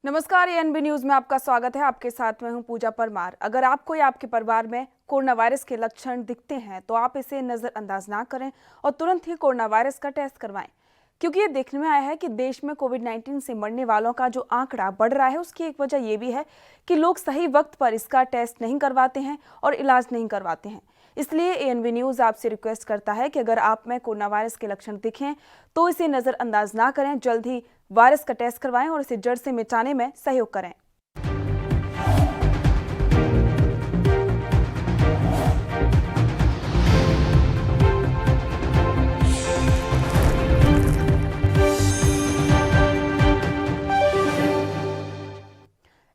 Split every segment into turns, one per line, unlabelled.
नमस्कार, ANB news में आपका स्वागत है। आपके साथ मैं हूं पूजा परमार। अगर आपको या आपके परिवार में कोरोना वायरस के लक्षण दिखते हैं तो आप इसे नजरअंदाज ना करें और तुरंत ही कोरोना वायरस का टेस्ट करवाएं, क्योंकि ये देखने में आया है कि देश में कोविड-19 से मरने वालों का जो आंकड़ा बढ़ रहा है उसकी एक वजह ये भी है कि लोग सही वक्त पर इसका टेस्ट नहीं करवाते हैं और इलाज नहीं करवाते हैं। इसलिए एएनबी न्यूज आपसे रिक्वेस्ट करता है कि अगर आप में कोरोना वायरस के लक्षण दिखें तो इसे नजरअंदाज ना करें, जल्द ही वायरस का टेस्ट करवाएं और इसे जड़ से मिटाने में सहयोग करें।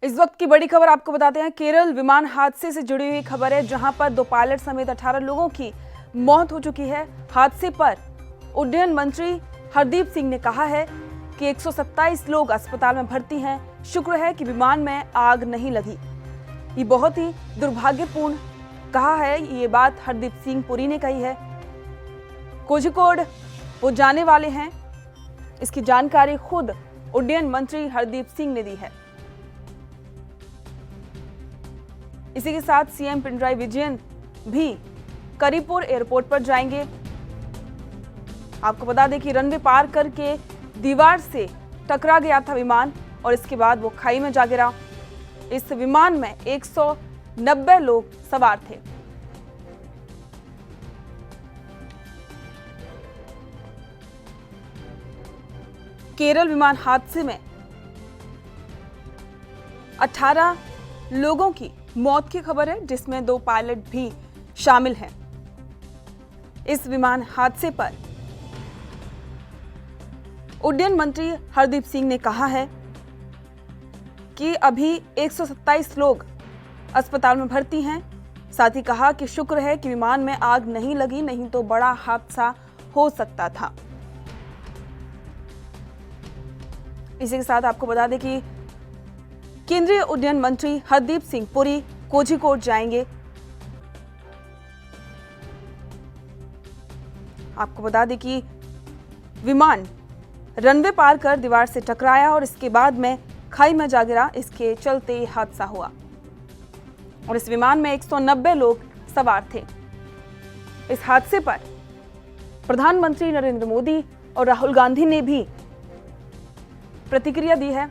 इस वक्त की बड़ी खबर आपको बताते हैं। केरल विमान हादसे से जुड़ी हुई खबर है, जहां पर 2 पायलट समेत 18 लोगों की मौत हो चुकी है। हादसे पर उड्डयन मंत्री हरदीप सिंह ने कहा है कि 127 लोग अस्पताल में भर्ती हैं। शुक्र है कि विमान में आग नहीं लगी। ये बहुत ही दुर्भाग्यपूर्ण कहा है। ये बात हरदीप सिंह पुरी ने कही है। कोझिकोड वो जाने वाले हैं, इसकी जानकारी खुद उड्डयन मंत्री हरदीप सिंह ने दी है। इसी के साथ सीएम पिनराई विजयन भी करीपुर एयरपोर्ट पर जाएंगे। आपको बता दें कि रनवे पार करके दीवार से टकरा गया था विमान और इसके बाद वो खाई में जा गिरा। इस विमान में 190 लोग सवार थे। केरल विमान हादसे में 18 लोगों की मौत की खबर है, जिसमें 2 पायलट भी शामिल हैं। इस विमान हादसे पर उड्डयन मंत्री हरदीप सिंह ने कहा है कि अभी 127 लोग अस्पताल में भर्ती हैं। साथ ही कहा कि शुक्र है कि विमान में आग नहीं लगी, नहीं तो बड़ा हादसा हो सकता था। इसी के साथ आपको बता दें कि केंद्रीय उड्डयन मंत्री हरदीप सिंह पुरी कोझिकोड जाएंगे। आपको बता दें कि विमान रनवे पार कर दीवार से टकराया और इसके बाद में खाई में जा गिरा। इसके चलते हादसा हुआ और इस विमान में 190 लोग सवार थे। इस हादसे पर प्रधानमंत्री नरेंद्र मोदी और राहुल गांधी ने भी प्रतिक्रिया दी है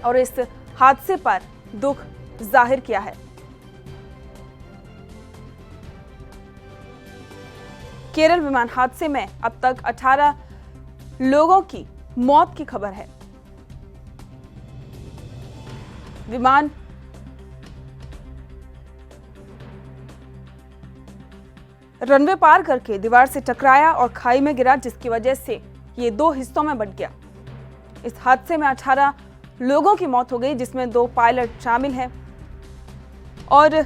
और इस हादसे पर दुख जाहिर किया है। केरल विमान हादसे में अब तक 18 लोगों की मौत की खबर है। विमान रनवे पार करके दीवार से टकराया और खाई में गिरा, जिसकी वजह से ये 2 हिस्सों में बंट गया। इस हादसे में 18 लोगों की मौत हो गई, जिसमें 2 पायलट शामिल हैं। और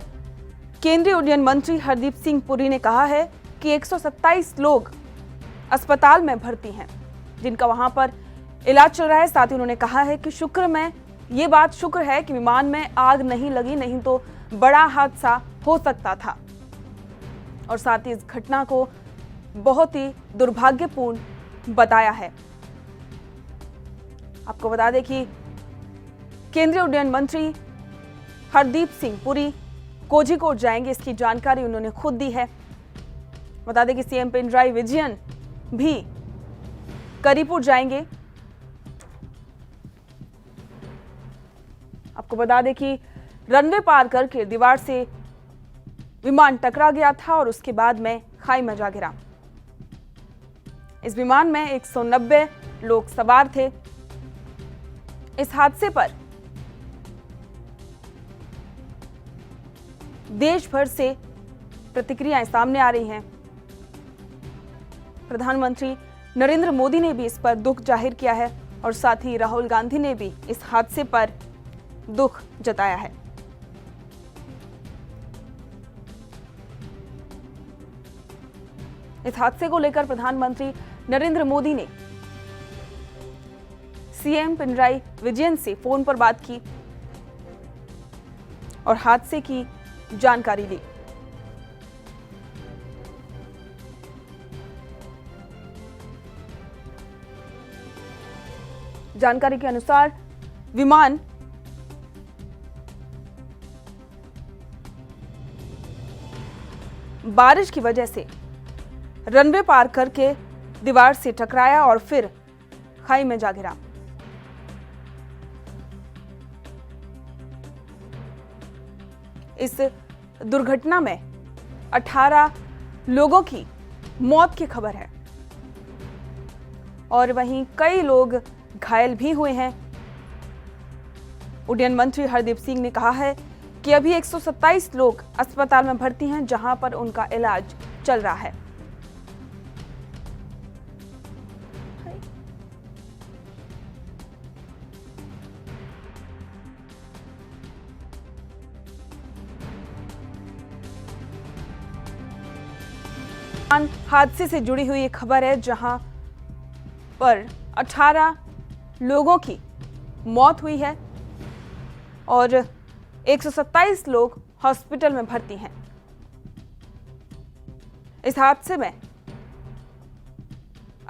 केंद्रीय उड्डयन मंत्री हरदीप सिंह पुरी ने कहा है कि 127 लोग अस्पताल में भर्ती हैं, जिनका वहां पर इलाज चल रहा है। साथ ही उन्होंने कहा है कि शुक्र है कि विमान में आग नहीं लगी, नहीं तो बड़ा हादसा हो सकता था। और साथ ही इस घटना को बहुत ही दुर्भाग्यपूर्ण बताया है। आपको बता दें कि केंद्रीय उड्डयन मंत्री हरदीप सिंह पुरी कोझिकोड जाएंगे, इसकी जानकारी उन्होंने खुद दी है। बता दें कि सीएम पिनराई विजयन भी करीपुर जाएंगे। आपको बता दें कि रनवे पार करके दीवार से विमान टकरा गया था और उसके बाद में खाई में जा गिरा। इस विमान में 190 लोग सवार थे। इस हादसे पर देश भर से प्रतिक्रियाएं सामने आ रही हैं। प्रधानमंत्री नरेंद्र मोदी ने भी इस पर दुख जाहिर किया है और साथ ही राहुल गांधी ने भी इस हादसे पर दुख जताया है। इस हादसे को लेकर प्रधानमंत्री नरेंद्र मोदी ने सीएम पिनराई विजयन से फोन पर बात की और हादसे की जानकारी ली। जानकारी के अनुसार विमान बारिश की वजह से रनवे पार करके दीवार से टकराया और फिर खाई में जा गिरा। इस दुर्घटना में 18 लोगों की मौत की खबर है और वहीं कई लोग घायल भी हुए हैं। उड्डयन मंत्री हरदीप सिंह ने कहा है कि अभी 127 लोग अस्पताल में भर्ती हैं, जहां पर उनका इलाज चल रहा है। हादसे से जुड़ी हुई एक खबर है, जहां पर 18 लोगों की मौत हुई है और 127 लोग हॉस्पिटल में भर्ती हैं। इस हादसे में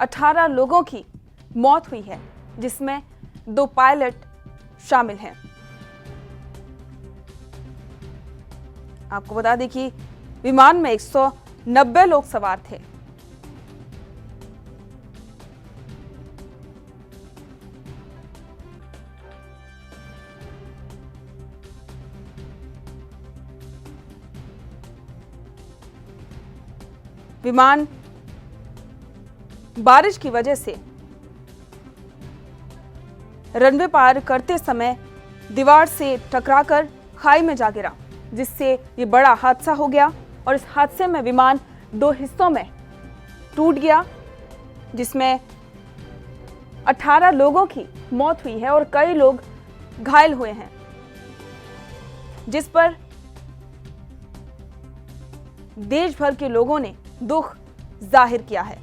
18 लोगों की मौत हुई है, जिसमें 2 पायलट शामिल हैं। आपको बता दें कि विमान में 190 लोग सवार थे। विमान बारिश की वजह से रनवे पार करते समय दीवार से टकराकर खाई में जा गिरा, जिससे ये बड़ा हादसा हो गया और इस हादसे में विमान 2 हिस्सों में टूट गया, जिसमें 18 लोगों की मौत हुई है और कई लोग घायल हुए हैं, जिस पर देश भर के लोगों ने दुख जाहिर किया है।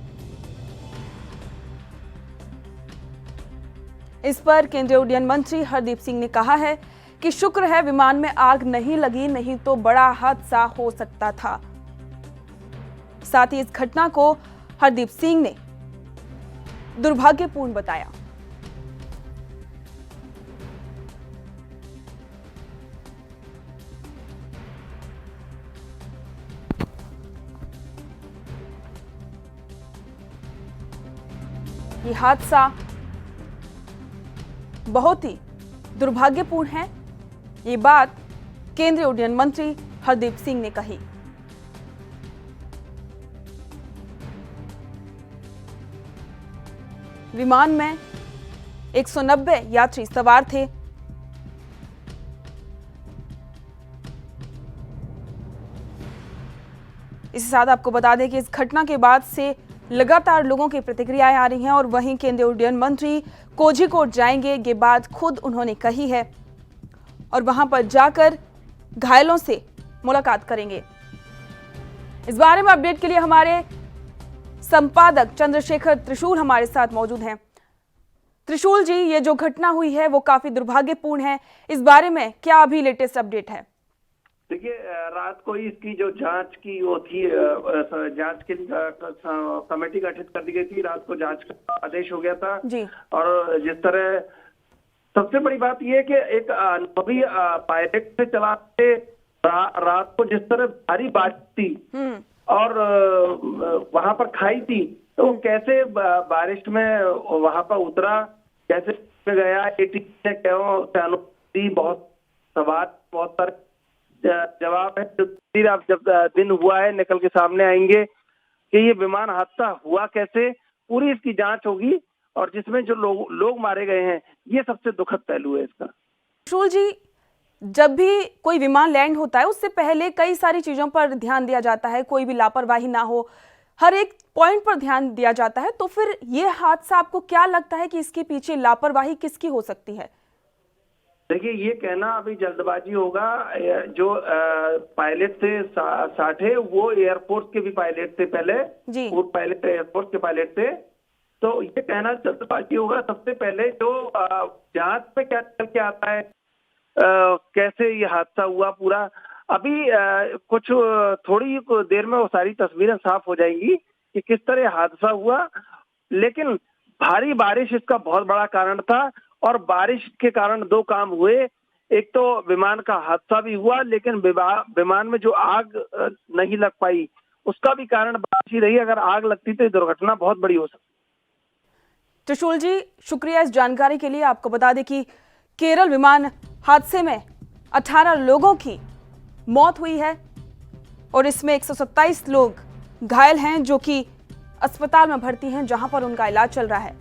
इस पर केंद्रीय उड्डयन मंत्री हरदीप सिंह ने कहा है कि शुक्र है विमान में आग नहीं लगी, नहीं तो बड़ा हादसा हो सकता था। साथ ही इस घटना को हरदीप सिंह ने दुर्भाग्यपूर्ण बताया। ये हादसा बहुत ही दुर्भाग्यपूर्ण है, ये बात केंद्रीय उड्डयन मंत्री हरदीप सिंह ने कही। विमान में 190 यात्री सवार थे। इसके साथ आपको बता दें कि इस घटना के बाद से लगातार लोगों की प्रतिक्रियाएं आ रही हैं और वहीं केंद्रीय उड्डयन मंत्री कोझिकोड जाएंगे, ये बात खुद उन्होंने कही है और वहां पर जाकर घायलों से मुलाकात करेंगे। इस बारे में अपडेट के लिए हमारे संपादक चंद्रशेखर त्रिशूल हमारे साथ मौजूद हैं। त्रिशूल जी, ये जो घटना हुई है वो काफी दुर्भाग्यपूर्ण है, इस बारे में क्या अभी लेटेस्ट अपडेट है?
देखिए, रात को इसकी जो जांच की वो थी, जांच की कमेटी गठित कर दी गई थी। रात को जांच का आदेश हो गया था
जी।
और जिस तरह सबसे बड़ी बात यह है कि एक अनुभवी पायलट से चलाते रात को जिस तरह भारी बारिश थी और वहां पर खाई थी, तो वो कैसे बारिश में वहां पर उतरा, कैसे गया, ये अनुभवी बहुत सवाल, बहुत सारे जवाब है जो अब जब दिन हुआ है निकल के सामने आएंगे कि ये विमान हादसा हुआ कैसे। पूरी इसकी जांच होगी और जिसमें जो लोग मारे गए हैं, ये सबसे दुखद पहलू है इसका।
त्रिशूल जी, जब भी कोई विमान लैंड होता है उससे पहले कई सारी चीजों पर ध्यान दिया जाता है, कोई भी लापरवाही ना हो, हर एक पॉइंट पर ध्यान दिया जाता है। तो फिर ये हादसा आपको क्या लगता है कि इसके पीछे लापरवाही किसकी हो सकती है?
देखिए, ये कहना अभी जल्दबाजी होगा। जो पायलट थे साठे, वो एयरफोर्स के भी पायलट थे पहले, वो पायलट एयरफोर्स के पायलट थे, तो ये कहना जल्दबाजी होगा। सबसे पहले जो जांच पे क्या चल के आता है, कैसे ये हादसा हुआ पूरा, अभी कुछ थोड़ी देर में वो सारी तस्वीरें साफ हो जाएंगी कि किस तरह हादसा हुआ। लेकिन भारी बारिश इसका बहुत बड़ा कारण था और बारिश के कारण दो काम हुए। एक तो विमान का हादसा भी हुआ, लेकिन विमान में जो आग नहीं लग पाई उसका भी कारण बारिश ही रही। अगर आग लगती तो दुर्घटना बहुत बड़ी हो सकती।
त्रिशूल जी, शुक्रिया इस जानकारी के लिए। आपको बता दें कि केरल विमान हादसे में 18 लोगों की मौत हुई है और इसमें 127 लोग घायल हैं जो कि अस्पताल में भर्ती हैं, जहां पर उनका इलाज चल रहा है।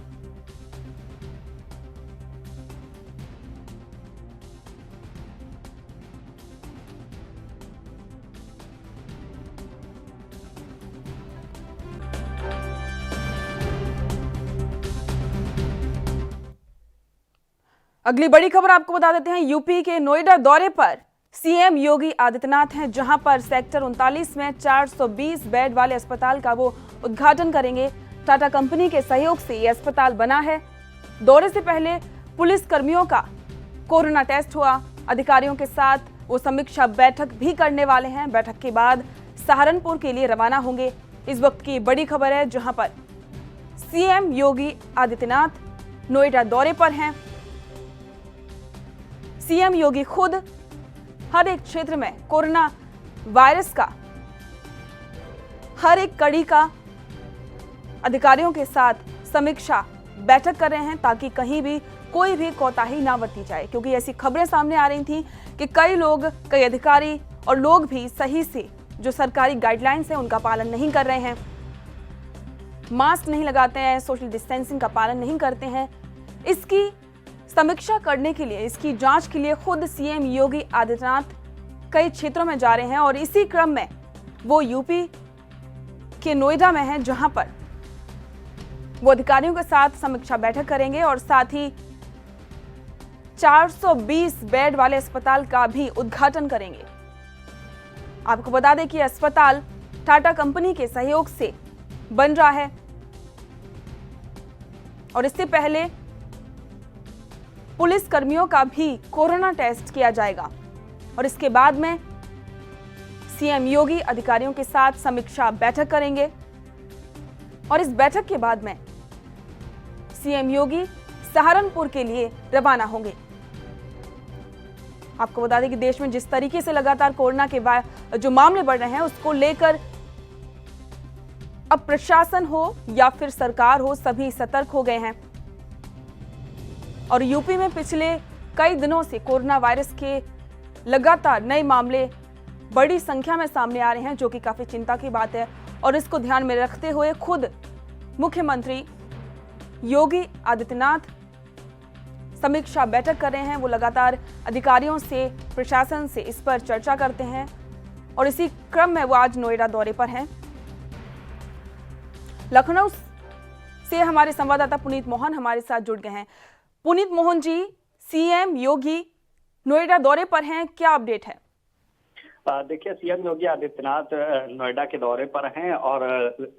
अगली बड़ी खबर आपको बता देते हैं। यूपी के नोएडा दौरे पर सीएम योगी आदित्यनाथ हैं, जहां पर सेक्टर 39 में 420 बेड वाले अस्पताल का वो उद्घाटन करेंगे। टाटा कंपनी के सहयोग से ये अस्पताल बना है। दौरे से पहले पुलिस कर्मियों का कोरोना टेस्ट हुआ। अधिकारियों के साथ वो समीक्षा बैठक भी करने वाले हैं। बैठक के बाद सहारनपुर के लिए रवाना होंगे। इस वक्त की बड़ी खबर है, जहां पर सीएम योगी आदित्यनाथ नोएडा दौरे पर हैं। सीएम योगी खुद हर एक क्षेत्र में कोरोना वायरस का हर एक कड़ी का अधिकारियों के साथ समीक्षा बैठक कर रहे हैं, ताकि कहीं भी कोई भी कोताही ना बरती जाए। क्योंकि ऐसी खबरें सामने आ रही थी कि कई अधिकारी और लोग भी सही से जो सरकारी गाइडलाइंस है उनका पालन नहीं कर रहे हैं, मास्क नहीं लगाते हैं, सोशल डिस्टेंसिंग का पालन नहीं करते हैं। इसकी समीक्षा करने के लिए, इसकी जांच के लिए खुद सीएम योगी आदित्यनाथ कई क्षेत्रों में जा रहे हैं और इसी क्रम में वो यूपी के नोएडा में हैं, जहां पर वो अधिकारियों के साथ समीक्षा बैठक करेंगे और साथ ही 420 बेड वाले अस्पताल का भी उद्घाटन करेंगे। आपको बता दें कि अस्पताल टाटा कंपनी के सहयोग से बन रहा है और इससे पहले पुलिस कर्मियों का भी कोरोना टेस्ट किया जाएगा और इसके बाद में सीएम योगी अधिकारियों के साथ समीक्षा बैठक करेंगे और इस बैठक के बाद में सीएम योगी सहारनपुर के लिए रवाना होंगे। आपको बता दें कि देश में जिस तरीके से लगातार कोरोना के जो मामले बढ़ रहे हैं, उसको लेकर अब प्रशासन हो या फिर सरकार हो, सभी सतर्क हो गए हैं और यूपी में पिछले कई दिनों से कोरोना वायरस के लगातार नए मामले बड़ी संख्या में सामने आ रहे हैं, जो कि काफी चिंता की बात है। और इसको ध्यान में रखते हुए खुद मुख्यमंत्री योगी आदित्यनाथ समीक्षा बैठक कर रहे हैं। वो लगातार अधिकारियों से, प्रशासन से इस पर चर्चा करते हैं और इसी क्रम में वो आज नोएडा दौरे पर हैं। लखनऊ से हमारे संवाददाता पुनीत मोहन हमारे साथ जुड़ गए हैं। पुनीत मोहन जी, सीएम योगी नोएडा दौरे पर हैं, क्या अपडेट है?
देखिए, सीएम योगी आदित्यनाथ नोएडा के दौरे पर हैं और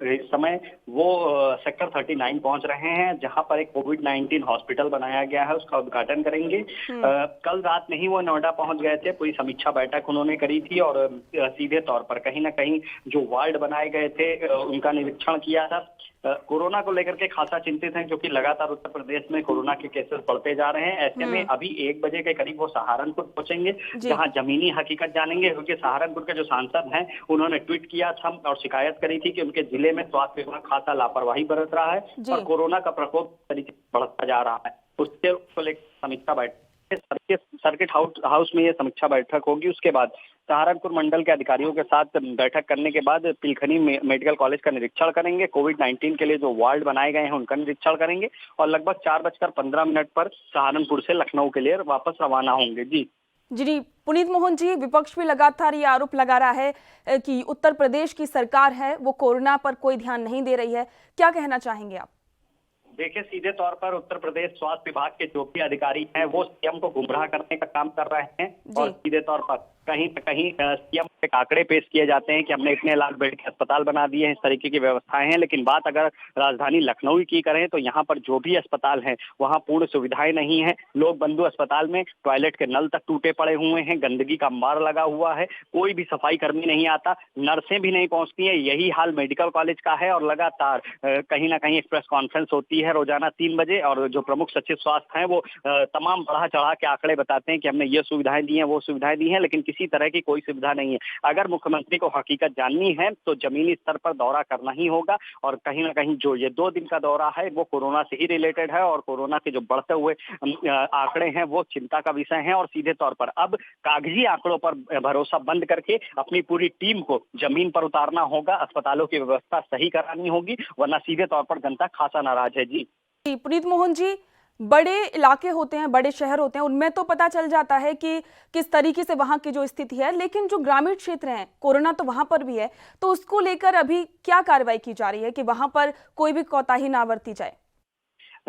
इस समय वो सेक्टर 39 पहुंच रहे हैं, जहां पर एक कोविड-19 हॉस्पिटल बनाया गया है, उसका उद्घाटन करेंगे। कल रात में ही वो नोएडा पहुंच गए थे, पूरी समीक्षा बैठक उन्होंने करी थी और सीधे तौर पर कहीं ना कहीं जो वार्ड बनाए गए थे उनका निरीक्षण किया था। कोरोना को लेकर के खासा चिंतित हैं, क्योंकि लगातार उत्तर प्रदेश में कोरोना के केसेस बढ़ते जा रहे हैं। ऐसे में अभी 1 बजे के करीब वो सहारनपुर पहुंचेंगे, जहां जमीनी हकीकत जानेंगे। क्योंकि सहारनपुर के जो सांसद हैं, उन्होंने ट्वीट किया था और शिकायत करी थी कि उनके जिले में स्वास्थ्य विभाग खासा लापरवाही बरत रहा है और कोरोना का प्रकोप तरीके से बढ़ता जा रहा है। उसके लेकर समीक्षा बैठक सर्किट हाउस में ये समीक्षा बैठक होगी। उसके बाद सहारनपुर मंडल के अधिकारियों के साथ बैठक करने के बाद पिलखनी मेडिकल कॉलेज का निरीक्षण करेंगे। कोविड-19 के लिए जो वार्ड बनाए गए हैं उनका निरीक्षण करेंगे और लगभग 4:15 पर सहारनपुर से लखनऊ के लिए वापस रवाना होंगे।
जी पुनीत मोहन जी, विपक्ष भी लगातार ये आरोप लगा रहा है कि उत्तर प्रदेश की सरकार है वो कोरोना पर कोई ध्यान नहीं दे रही है, क्या कहना चाहेंगे आप?
देखिए, सीधे तौर पर उत्तर प्रदेश स्वास्थ्य विभाग के जो भी अधिकारी हैं वो सीएम को गुमराह करने का काम कर रहे हैं और सीधे तौर पर कहीं न कहीं सीएम एक आंकड़े पेश किए जाते हैं कि हमने इतने लाख बेड के अस्पताल बना दिए हैं, इस तरीके की व्यवस्थाएं हैं। लेकिन बात अगर राजधानी लखनऊ की करें तो यहाँ पर जो भी अस्पताल हैं वहाँ पूर्ण सुविधाएं नहीं है। लोग बंधु अस्पताल में टॉयलेट के नल तक टूटे पड़े हुए हैं, गंदगी का अंबार लगा हुआ है, कोई भी सफाई कर्मी नहीं आता, नर्सें भी नहीं पहुंचती हैं। यही हाल मेडिकल कॉलेज का है और लगातार कहीं ना कहीं एक प्रेस कॉन्फ्रेंस होती है रोजाना 3 बजे और जो प्रमुख सचिव स्वास्थ्य हैं वो तमाम बढ़ा चढ़ा के आंकड़े बताते हैं कि हमने ये सुविधाएं दी हैं, वो सुविधाएं दी हैं, लेकिन किसी तरह की कोई सुविधा नहीं है। अगर मुख्यमंत्री को हकीकत जाननी है तो जमीनी स्तर पर दौरा करना ही होगा और कहीं ना कहीं जो ये 2 दिन का दौरा है वो कोरोना से ही रिलेटेड है और कोरोना के जो बढ़ते हुए आंकड़े हैं वो चिंता का विषय है और सीधे तौर पर अब कागजी आंकड़ों पर भरोसा बंद करके अपनी पूरी टीम को जमीन पर उतारना होगा, अस्पतालों की व्यवस्था सही करानी होगी, वरना सीधे तौर पर जनता खासा नाराज है। जी
पुनीत मोहन जी, बड़े इलाके होते हैं, बड़े शहर होते हैं, उनमें तो पता चल जाता है कि किस तरीके से वहां की जो स्थिति है, लेकिन जो ग्रामीण क्षेत्र हैं, कोरोना तो वहां पर भी है, तो उसको लेकर अभी क्या कार्रवाई की जा रही है कि वहां पर कोई भी कोताही ना बरती जाए?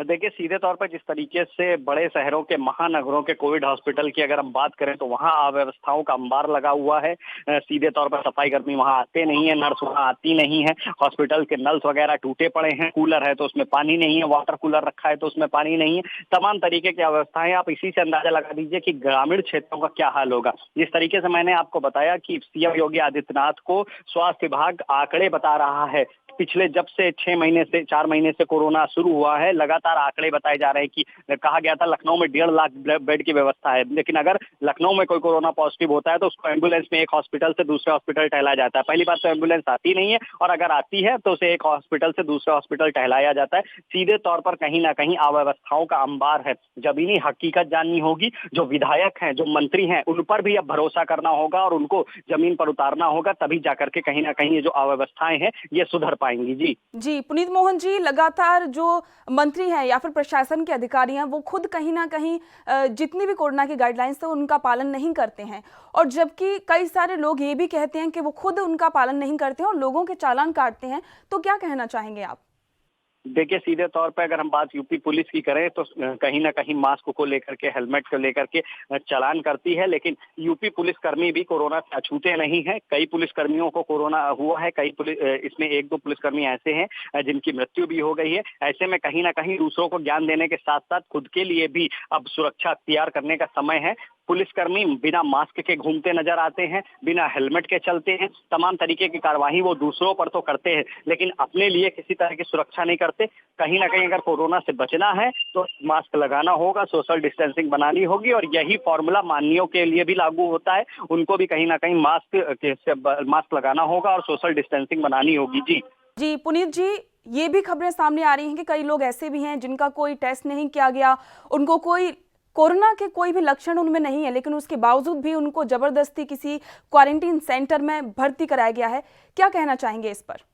देखिए, सीधे तौर पर जिस तरीके से बड़े शहरों के महानगरों के कोविड हॉस्पिटल की अगर हम बात करें तो वहां अव्यवस्थाओं का अंबार लगा हुआ है। सीधे तौर पर सफाई कर्मी वहां आते नहीं है, नर्स वहां आती नहीं है, हॉस्पिटल के नल्स वगैरह टूटे पड़े हैं, कूलर है तो उसमें पानी नहीं है, वाटर कूलर रखा है तो उसमें पानी नहीं है, तमाम तरीके की अव्यवस्थाएं। आप इसी से अंदाजा लगा दीजिए कि ग्रामीण क्षेत्रों का क्या हाल होगा। जिस तरीके से मैंने आपको बताया कि सीएम योगी आदित्यनाथ को स्वास्थ्य विभाग आंकड़े बता रहा है, पिछले जब से 4 महीने से कोरोना शुरू हुआ है लगातार आंकड़े बताए जा रहे हैं कि कहा गया था लखनऊ में 1.5 लाख बेड की व्यवस्था है, लेकिन अगर लखनऊ में कोई कोरोना पॉजिटिव होता है तो उसको एम्बुलेंस में एक हॉस्पिटल से दूसरे हॉस्पिटल टहलाया जाता है। पहली बात तो एम्बुलेंस आती नहीं है और अगर आती है तो उसे एक हॉस्पिटल से दूसरे हॉस्पिटल टहलाया जाता है। सीधे तौर पर कहीं ना कहीं अव्यवस्थाओं का अंबार है। जमीनी हकीकत जाननी होगी, जो विधायक हैं, जो मंत्री हैं, उन पर भी अब भरोसा करना होगा और उनको जमीन पर उतारना होगा, तभी जाकर के कहीं ना कहीं ये जो अव्यवस्थाएं हैं ये सुधर पाएंगी।
जी पुनीत मोहन जी, लगातार जो मंत्री हैं या फिर प्रशासन के अधिकारी हैं वो खुद कहीं ना कहीं जितनी भी कोरोना की गाइडलाइंस है उनका पालन नहीं करते हैं, और जबकि कई सारे लोग ये भी कहते हैं कि वो खुद उनका पालन नहीं करते हैं और लोगों के चालान काटते हैं, तो क्या कहना चाहेंगे आप?
देखिए, सीधे तौर पर अगर हम बात यूपी पुलिस की करें तो कहीं ना कहीं मास्क को लेकर के, हेलमेट को लेकर के चालान करती है, लेकिन यूपी पुलिसकर्मी भी कोरोना से अछूते नहीं है। कई पुलिसकर्मियों को कोरोना हुआ है, इसमें 1-2 पुलिसकर्मी ऐसे हैं जिनकी मृत्यु भी हो गई है। ऐसे में कहीं ना कहीं दूसरों को ज्ञान देने के साथ साथ खुद के लिए भी अब सुरक्षा अख्तियार करने का समय है। पुलिसकर्मी बिना मास्क के घूमते नजर आते हैं, बिना हेलमेट के चलते हैं, तमाम तरीके की कार्यवाही वो दूसरों पर तो करते हैं लेकिन अपने लिए किसी तरह की सुरक्षा नहीं करते। कहीं ना कहीं अगर कोरोना से बचना है तो मास्क लगाना होगा, सोशल डिस्टेंसिंग बनानी होगी और यही फॉर्मूला माननीयों के लिए भी लागू होता है। उनको भी कहीं ना कहीं मास्क लगाना होगा और सोशल डिस्टेंसिंग बनानी होगी।
जी पुनीत जी, ये भी खबरें सामने आ रही हैं कि कई लोग ऐसे भी हैं जिनका कोई टेस्ट नहीं किया गया, उनको कोरोना के कोई भी लक्षण उनमें नहीं है, लेकिन उसके बावजूद भी उनको जबरदस्ती किसी क्वारंटीन सेंटर में भर्ती कराया गया है। क्या कहना चाहेंगे इस पर?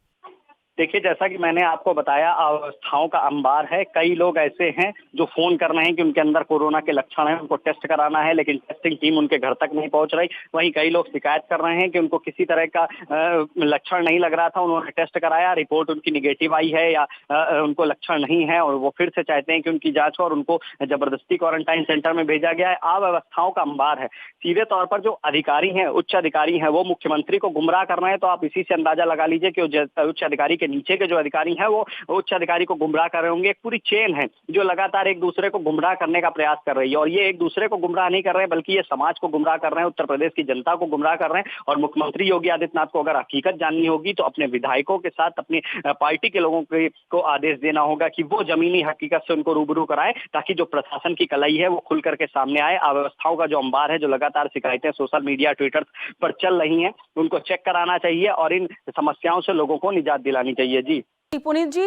देखिए, जैसा कि मैंने आपको बताया, अवस्थाओं का अंबार है। कई लोग ऐसे हैं जो फोन कर रहे हैं कि उनके अंदर कोरोना के लक्षण हैं, उनको टेस्ट कराना है, लेकिन टेस्टिंग टीम उनके घर तक नहीं पहुंच रही। वहीं कई लोग शिकायत कर रहे हैं कि उनको किसी तरह का लक्षण नहीं लग रहा था, उन्होंने टेस्ट कराया, रिपोर्ट उनकी निगेटिव आई है या उनको लक्षण नहीं है और वो फिर से चाहते हैं कि उनकी जांच हो और उनको जबरदस्ती क्वारंटाइन सेंटर में भेजा गया है। अव्यवस्थाओं का अंबार है। सीधे तौर पर जो अधिकारी हैं, उच्च अधिकारी हैं, वो मुख्यमंत्री को गुमराह कर रहे हैं, तो आप इसी से अंदाजा लगा लीजिए कि उच्च अधिकारी नीचे के जो अधिकारी हैं वो उच्च अधिकारी को गुमराह कर रहे होंगे। एक पूरी चेन है जो लगातार एक दूसरे को गुमराह करने का प्रयास कर रही है और ये एक दूसरे को गुमराह नहीं कर रहे हैं बल्कि ये समाज को गुमराह कर रहे हैं, उत्तर प्रदेश की जनता को गुमराह कर रहे हैं। और मुख्यमंत्री योगी आदित्यनाथ को अगर हकीकत जाननी होगी तो अपने विधायकों के साथ अपनी पार्टी के लोगों को आदेश देना होगा कि वो जमीनी हकीकत से उनको रूबरू कराए, ताकि जो प्रशासन की कलाई है वो खुल करके सामने आए। अव्यवस्थाओं का जो अंबार है, जो लगातार शिकायतें सोशल मीडिया, ट्विटर पर चल रही हैं, उनको चेक कराना चाहिए और इन समस्याओं से लोगों को निजात दिलानी चाहिए। जी
पुनीत जी,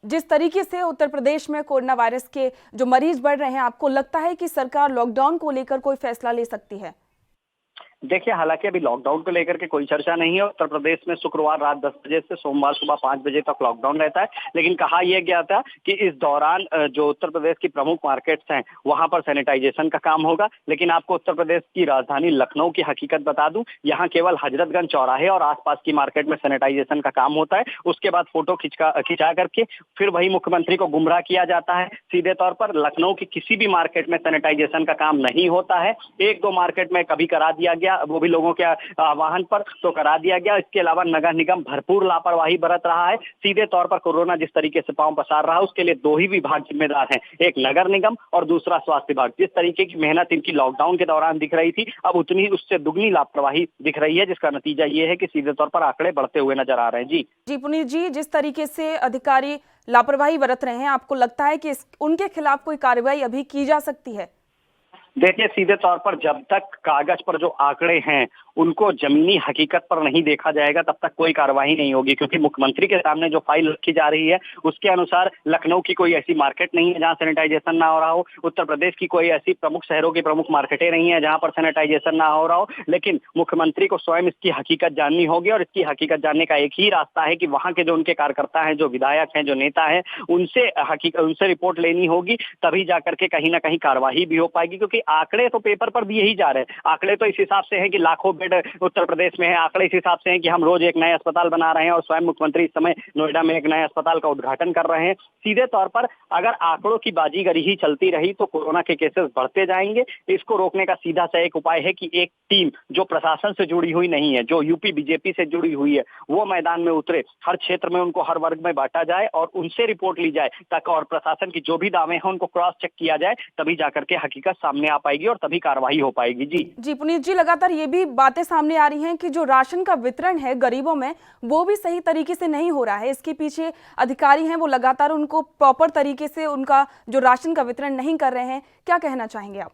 जिस तरीके से उत्तर प्रदेश में कोरोना वायरस के जो मरीज बढ़ रहे हैं, आपको लगता है कि सरकार लॉकडाउन को लेकर कोई फैसला ले सकती है?
देखिए, हालांकि अभी लॉकडाउन को लेकर के कोई चर्चा नहीं है। उत्तर प्रदेश में शुक्रवार रात 10 बजे से सोमवार सुबह 5 बजे तक लॉकडाउन रहता है, लेकिन कहा यह गया था कि इस दौरान जो उत्तर प्रदेश की प्रमुख मार्केट्स हैं वहां पर सैनिटाइजेशन का काम होगा। लेकिन आपको उत्तर प्रदेश की राजधानी लखनऊ की हकीकत बता दूं, यहाँ केवल हजरतगंज चौराहे और आसपास की मार्केट में सैनिटाइजेशन का काम होता है। उसके बाद फोटो खिंचा करके फिर वही मुख्यमंत्री को गुमराह किया जाता है। सीधे तौर पर लखनऊ की किसी भी मार्केट में सैनिटाइजेशन का काम नहीं होता है। 1-2 मार्केट में कभी करा दिया गया, गया, वो भी लोगों के आह्वान पर तो करा दिया गया। इसके अलावा नगर निगम भरपूर लापरवाही बरत रहा है। सीधे तौर पर कोरोना जिस तरीके से पांव पसार रहा है उसके लिए दो ही विभाग जिम्मेदार हैं, एक नगर निगम और दूसरा स्वास्थ्य विभाग। जिस तरीके की मेहनत इनकी लॉकडाउन के दौरान दिख रही थी, अब उतनी उससे दुगनी लापरवाही दिख रही है, जिसका नतीजा ये है कि सीधे तौर पर आंकड़े बढ़ते हुए नजर आ रहे हैं। जी
पुनीत जी, जिस तरीके से अधिकारी लापरवाही बरत रहे हैं, आपको लगता है कि उनके खिलाफ कोई कार्रवाई अभी की जा सकती है?
देखिए, सीधे तौर पर जब तक कागज पर जो आंकड़े हैं उनको जमीनी हकीकत पर नहीं देखा जाएगा तब तक कोई कार्रवाई नहीं होगी, क्योंकि मुख्यमंत्री के सामने जो फाइल रखी जा रही है उसके अनुसार लखनऊ की कोई ऐसी मार्केट नहीं है जहां सैनिटाइजेशन ना हो रहा हो, उत्तर प्रदेश की कोई ऐसी प्रमुख शहरों की प्रमुख मार्केटें नहीं है जहां पर सैनिटाइजेशन ना हो रहा हो। लेकिन मुख्यमंत्री को स्वयं इसकी हकीकत जाननी होगी और इसकी हकीकत जानने का एक ही रास्ता है कि वहां के जो उनके कार्यकर्ता हैं, जो विधायक हैं, जो नेता हैं, उनसे रिपोर्ट लेनी होगी, तभी जाकर के कहीं ना कहीं कार्रवाई भी हो पाएगी। क्योंकि आंकड़े तो पेपर पर दिए ही जा रहे हैं, आंकड़े तो इस हिसाब से है कि लाखों बेड उत्तर प्रदेश में है, आंकड़े इस हिसाब से हैं कि हम रोज एक नया अस्पताल बना रहे हैं और स्वयं मुख्यमंत्री इस समय नोएडा में एक नए अस्पताल का उद्घाटन कर रहे हैं। सीधे तौर पर अगर आंकड़ों की बाजीगरी ही चलती रही तो कोरोना के केसेस बढ़ते जाएंगे। इसको रोकने का सीधा सा एक उपाय है कि एक टीम जो प्रशासन से जुड़ी हुई नहीं है, जो यूपी बीजेपी से जुड़ी हुई है, वो मैदान में उतरे, हर क्षेत्र में उनको हर वर्ग में बांटा जाए और उनसे रिपोर्ट ली जाए, ताकि और प्रशासन की जो भी दावे हैं उनको क्रॉस चेक किया जाए, तभी जाकर के हकीकत सामने आ पाएगी और तभी कार्रवाई हो पाएगी। जी
पुनीत जी, लगातार ये भी बातें सामने आ रही हैं कि जो राशन का वितरण है गरीबों में वो भी सही तरीके से नहीं हो रहा है। इसके पीछे अधिकारी हैं, वो लगातार उनको प्रॉपर तरीके से उनका जो राशन का वितरण नहीं कर रहे हैं। क्या कहना चाहेंगे आप?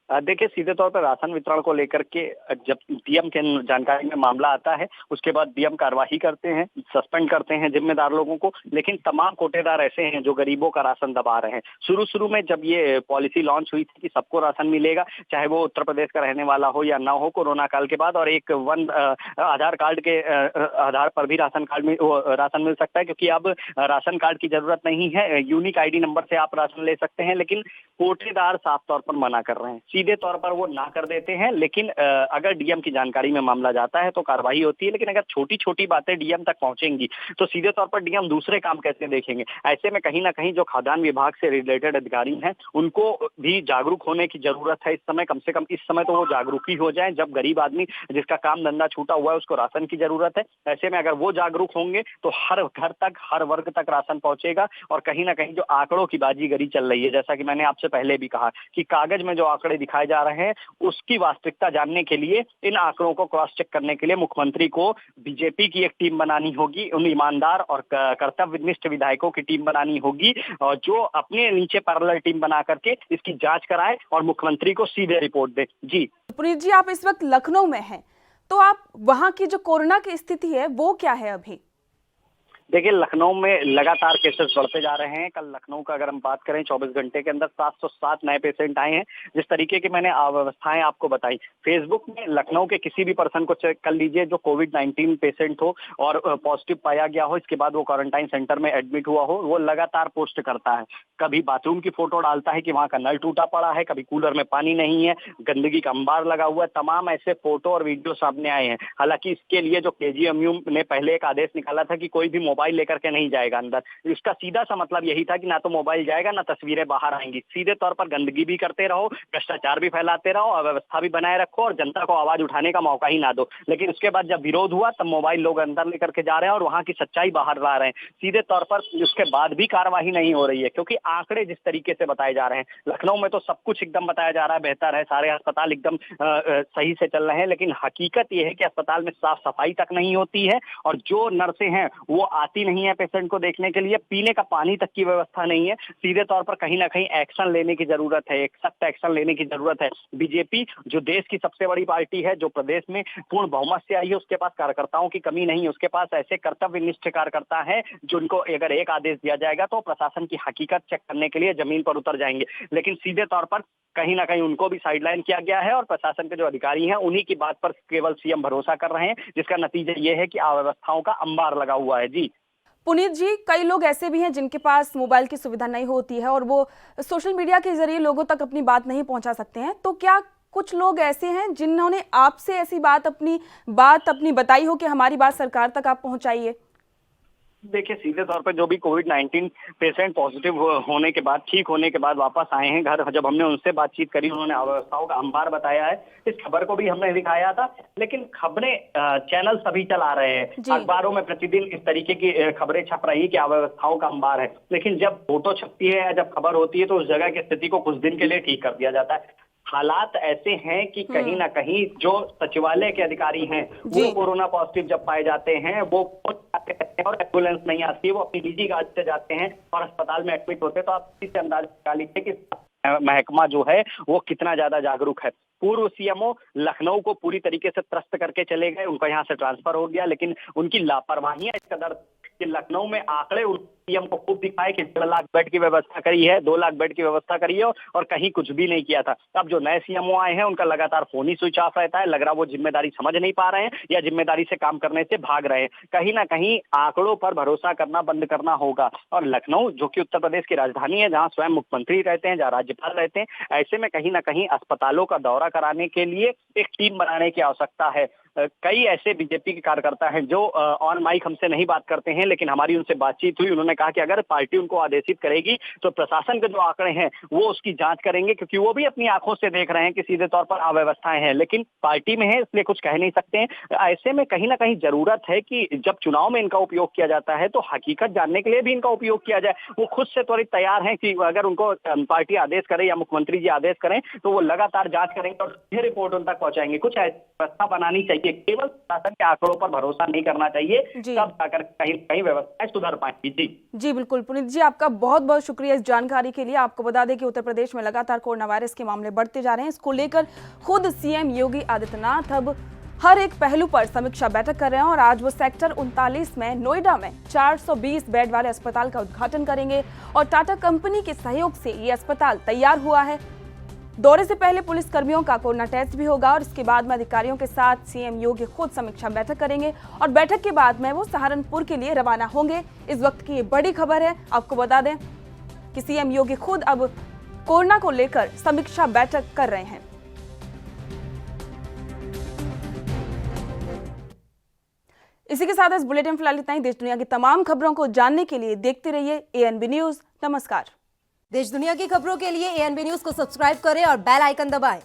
देखिए, सीधे तौर पर राशन वितरण को लेकर के जब डीएम के जानकारी में मामला आता है उसके बाद डीएम कार्रवाई करते हैं, सस्पेंड करते हैं जिम्मेदार लोगों को। लेकिन तमाम कोटेदार ऐसे हैं जो गरीबों का राशन दबा रहे हैं। शुरू में जब ये पॉलिसी लॉन्च हुई थी कि सबको राशन मिलेगा, चाहे वो उत्तर प्रदेश का रहने वाला हो या ना हो, कोरोना काल के बाद, और एक आधार कार्ड के आधार पर भी राशन मिल सकता है, क्योंकि अब राशन कार्ड की जरूरत नहीं है, यूनिक आईडी नंबर से आप राशन ले सकते हैं। लेकिन कोटेदार साफ तौर पर मना कर रहे हैं, सीधे तौर पर वो ना कर देते हैं। लेकिन अगर डीएम की जानकारी में मामला जाता है तो कार्रवाई होती है। लेकिन अगर छोटी छोटी बातें डीएम तक पहुंचेंगी तो सीधे तौर पर डीएम दूसरे काम कैसे देखेंगे? ऐसे में कहीं ना कहीं जो खाद्यान्न विभाग से रिलेटेड अधिकारी हैं उनको भी जागरूक होने की जरूरत है। इस समय कम से कम इस समय तो वो जागरूक ही हो जाएं। जब गरीब आदमी जिसका काम धंधा छूटा हुआ है उसको राशन की जरूरत है, ऐसे में अगर वो जागरूक होंगे तो हर घर तक, हर वर्ग तक राशन पहुंचेगा। और कहीं ना कहीं जो आंकड़ों की बाजीगरी चल रही है, जैसा कि मैंने आपसे पहले भी कहा कि कागज में जो आंकड़े दिखाए जा रहे हैं उसकी वास्तविकता जानने के लिए, इन आंकड़ों को क्रॉस चेक करने के लिए मुख्यमंत्री को बीजेपी की एक टीम बनानी होगी, उन ईमानदार और कर्तव्यनिष्ठ विधायकों की टीम बनानी होगी और जो अपने नीचे पैरेलल टीम बना करके इसकी जांच कराए और मुख्यमंत्री को सीधे रिपोर्ट दे। जी
पुनीत जी, आप इस वक्त लखनऊ में हैं, तो आप वहां की जो कोरोना की स्थिति है वो क्या है अभी?
देखिए, लखनऊ में लगातार केसेस बढ़ते जा रहे हैं। कल लखनऊ का अगर हम बात करें 24 घंटे के अंदर 707 नए पेशेंट आए हैं। जिस तरीके की मैंने व्यवस्थाएं आपको बताई, फेसबुक में लखनऊ के किसी भी पर्सन को चेक कर लीजिए जो कोविड-19 पेशेंट हो और पॉजिटिव पाया गया हो, इसके बाद वो क्वारंटाइन सेंटर में एडमिट हुआ हो, वो लगातार पोस्ट करता है। कभी बाथरूम की फोटो डालता है कि वहां का नल टूटा पड़ा है, कभी कूलर में पानी नहीं है, गंदगी का अंबार लगा हुआ है। तमाम ऐसे फोटो और वीडियो सामने आए हैं। हालांकि इसके लिए जो केजीएमयू ने पहले एक आदेश निकाला था कि कोई भी मोबाइल लेकर के नहीं जाएगा अंदर, इसका सीधा सा मतलब यही था कि ना तो मोबाइल जाएगा ना तस्वीरें बाहर आएंगी। सीधे तौर पर गंदगी भी करते रहो, भ्रष्टाचार भी फैलाते रहो, अव्यवस्था भी बनाए रखो और जनता को आवाज उठाने का मौका ही ना दो। लेकिन उसके बाद जब विरोध हुआ तब मोबाइल लोग अंदर लेकर के जा रहे हैं और वहां की सच्चाई बाहर ला रहे हैं। सीधे तौर पर उसके बाद भी कार्रवाई नहीं हो रही है, क्योंकि आंकड़े जिस तरीके से बताए जा रहे हैं, लखनऊ में तो सब कुछ एकदम बताया जा रहा है, बेहतर है, सारे अस्पताल एकदम सही से चल रहे हैं। लेकिन हकीकत यह है कि अस्पताल में साफ सफाई तक नहीं होती है और जो नर्सें हैं वो आती नहीं है पेशेंट को देखने के लिए, पीने का पानी तक की व्यवस्था नहीं है। सीधे तौर पर कहीं ना कहीं एक्शन लेने की जरूरत है, एक सख्त एक्शन लेने की जरूरत है। बीजेपी जो देश की सबसे बड़ी पार्टी है, जो प्रदेश में पूर्ण बहुमत से आई है, उसके पास कार्यकर्ताओं की कमी नहीं है। उसके पास ऐसे कर्तव्यनिष्ठ कार्यकर्ता है जिनको अगर एक आदेश दिया जाएगा तो प्रशासन की हकीकत चेक करने के लिए जमीन पर उतर जाएंगे। लेकिन सीधे तौर पर कहीं ना कहीं उनको भी साइडलाइन किया गया है और प्रशासन के जो अधिकारी हैं उन्हीं की बात पर केवल सीएम भरोसा कर रहे हैं, जिसका नतीजा ये है कि अव्यवस्थाओं का अंबार लगा हुआ है। जी
पुनीत जी, कई लोग ऐसे भी हैं जिनके पास मोबाइल की सुविधा नहीं होती है और वो सोशल मीडिया के जरिए लोगों तक अपनी बात नहीं पहुंचा सकते हैं, तो क्या कुछ लोग ऐसे हैं जिन्होंने आपसे ऐसी बात अपनी बताई हो कि हमारी बात सरकार तक आप पहुंचाइए?
देखिए, सीधे तौर पर जो भी कोविड-19 पेशेंट पॉजिटिव होने के बाद, ठीक होने के बाद वापस आए हैं घर, जब हमने उनसे बातचीत करी, उन्होंने अवस्थाओं का अंबार बताया है। इस खबर को भी हमने दिखाया था, लेकिन खबरें चैनल सभी चला रहे हैं। अखबारों में प्रतिदिन इस तरीके की खबरें छप रही कि अव्यवस्थाओं का अंबार है, लेकिन जब फोटो छपती है या जब खबर होती है तो उस जगह की स्थिति को कुछ दिन के लिए ठीक कर दिया जाता है। हालात ऐसे हैं कि कहीं ना कहीं जो सचिवालय के अधिकारी हैं वो कोरोना पॉजिटिव जब पाए जाते हैं वो और एम्बुलेंस नहीं आती, वो अपनी निजी गाड़ी से जाते हैं और अस्पताल में एडमिट होते हैं। तो आप इसी से अंदाजा लगा लीजिए कि महकमा जो है वो कितना ज्यादा जागरूक है। पूर्व सीएमओ लखनऊ को पूरी तरीके से त्रस्त करके चले गए, उनका यहाँ से ट्रांसफर हो गया, लेकिन उनकी लापरवाही इस कदर कि लखनऊ में आंकड़े सीएम को खूब दिखाए कि 1.5 लाख बेड की व्यवस्था करी है, 2 लाख बेड की व्यवस्था करी है और कहीं कुछ भी नहीं किया था। अब जो नए सीएमओ आए हैं उनका लगातार फोन ही स्विच ऑफ रहता है, लग रहा वो जिम्मेदारी समझ नहीं पा रहे हैं या जिम्मेदारी से काम करने से भाग रहे हैं। कहीं ना कहीं आंकड़ों पर भरोसा करना बंद करना होगा। और लखनऊ जो कि उत्तर प्रदेश की राजधानी है, जहां स्वयं मुख्यमंत्री रहते हैं, जहां राज्यपाल रहते हैं, ऐसे में कहीं ना कहीं अस्पतालों का दौरा कराने के लिए एक टीम बनाने की आवश्यकता है। कई ऐसे बीजेपी के कार्यकर्ता हैं जो ऑन माइक हमसे नहीं बात करते हैं, लेकिन हमारी उनसे बातचीत हुई। उन्होंने कहा कि अगर पार्टी उनको आदेशित करेगी तो प्रशासन के जो आंकड़े हैं वो उसकी जांच करेंगे, क्योंकि वो भी अपनी आंखों से देख रहे हैं कि सीधे तौर पर अव्यवस्थाएं हैं, लेकिन पार्टी में है इसलिए कुछ कह नहीं सकते हैं। ऐसे में कहीं ना कहीं जरूरत है कि जब चुनाव में इनका उपयोग किया जाता है तो हकीकत जानने के लिए भी इनका उपयोग किया जाए। वो खुद से त्वरित तैयार हैं कि अगर उनको पार्टी आदेश करे या मुख्यमंत्री जी आदेश करें तो वो लगातार जांच करेंगे और सीधे रिपोर्ट उन तक पहुंचाएंगे। कुछ ऐसी व्यवस्था बनानी चाहिए, केवल शासन के आंकड़ों पर भरोसा नहीं करना चाहिए, तब जाकर कहीं व्यवस्थाएं सुधर पाएंगी।
जी बिल्कुल पुनीत जी, आपका बहुत बहुत शुक्रिया इस जानकारी के लिए। आपको बता दें कि उत्तर प्रदेश में लगातार कोरोना वायरस के मामले बढ़ते जा रहे हैं। इसको लेकर खुद सीएम योगी आदित्यनाथ अब हर एक पहलू पर समीक्षा बैठक कर रहे हैं और आज वो सेक्टर 39 में नोएडा में 420 बेड वाले अस्पताल का उद्घाटन करेंगे और टाटा कंपनी के सहयोग से ये अस्पताल तैयार हुआ है। दौरे से पहले पुलिस कर्मियों का कोरोना टेस्ट भी होगा और इसके बाद में अधिकारियों के साथ सीएम योगी खुद समीक्षा बैठक करेंगे और बैठक के बाद में वो सहारनपुर के लिए रवाना होंगे। इस वक्त की ये बड़ी खबर है। आपको बता दें कि सीएम योगी खुद अब कोरोना को लेकर समीक्षा बैठक कर रहे हैं। इसी के साथ इस बुलेटिन फिलहाल इतना ही। देश दुनिया की तमाम खबरों को जानने के लिए देखते रहिए एएनबी न्यूज। नमस्कार।
देश दुनिया की खबरों के लिए एएनबी न्यूज को सब्सक्राइब करें और बेल आइकन दबाएं।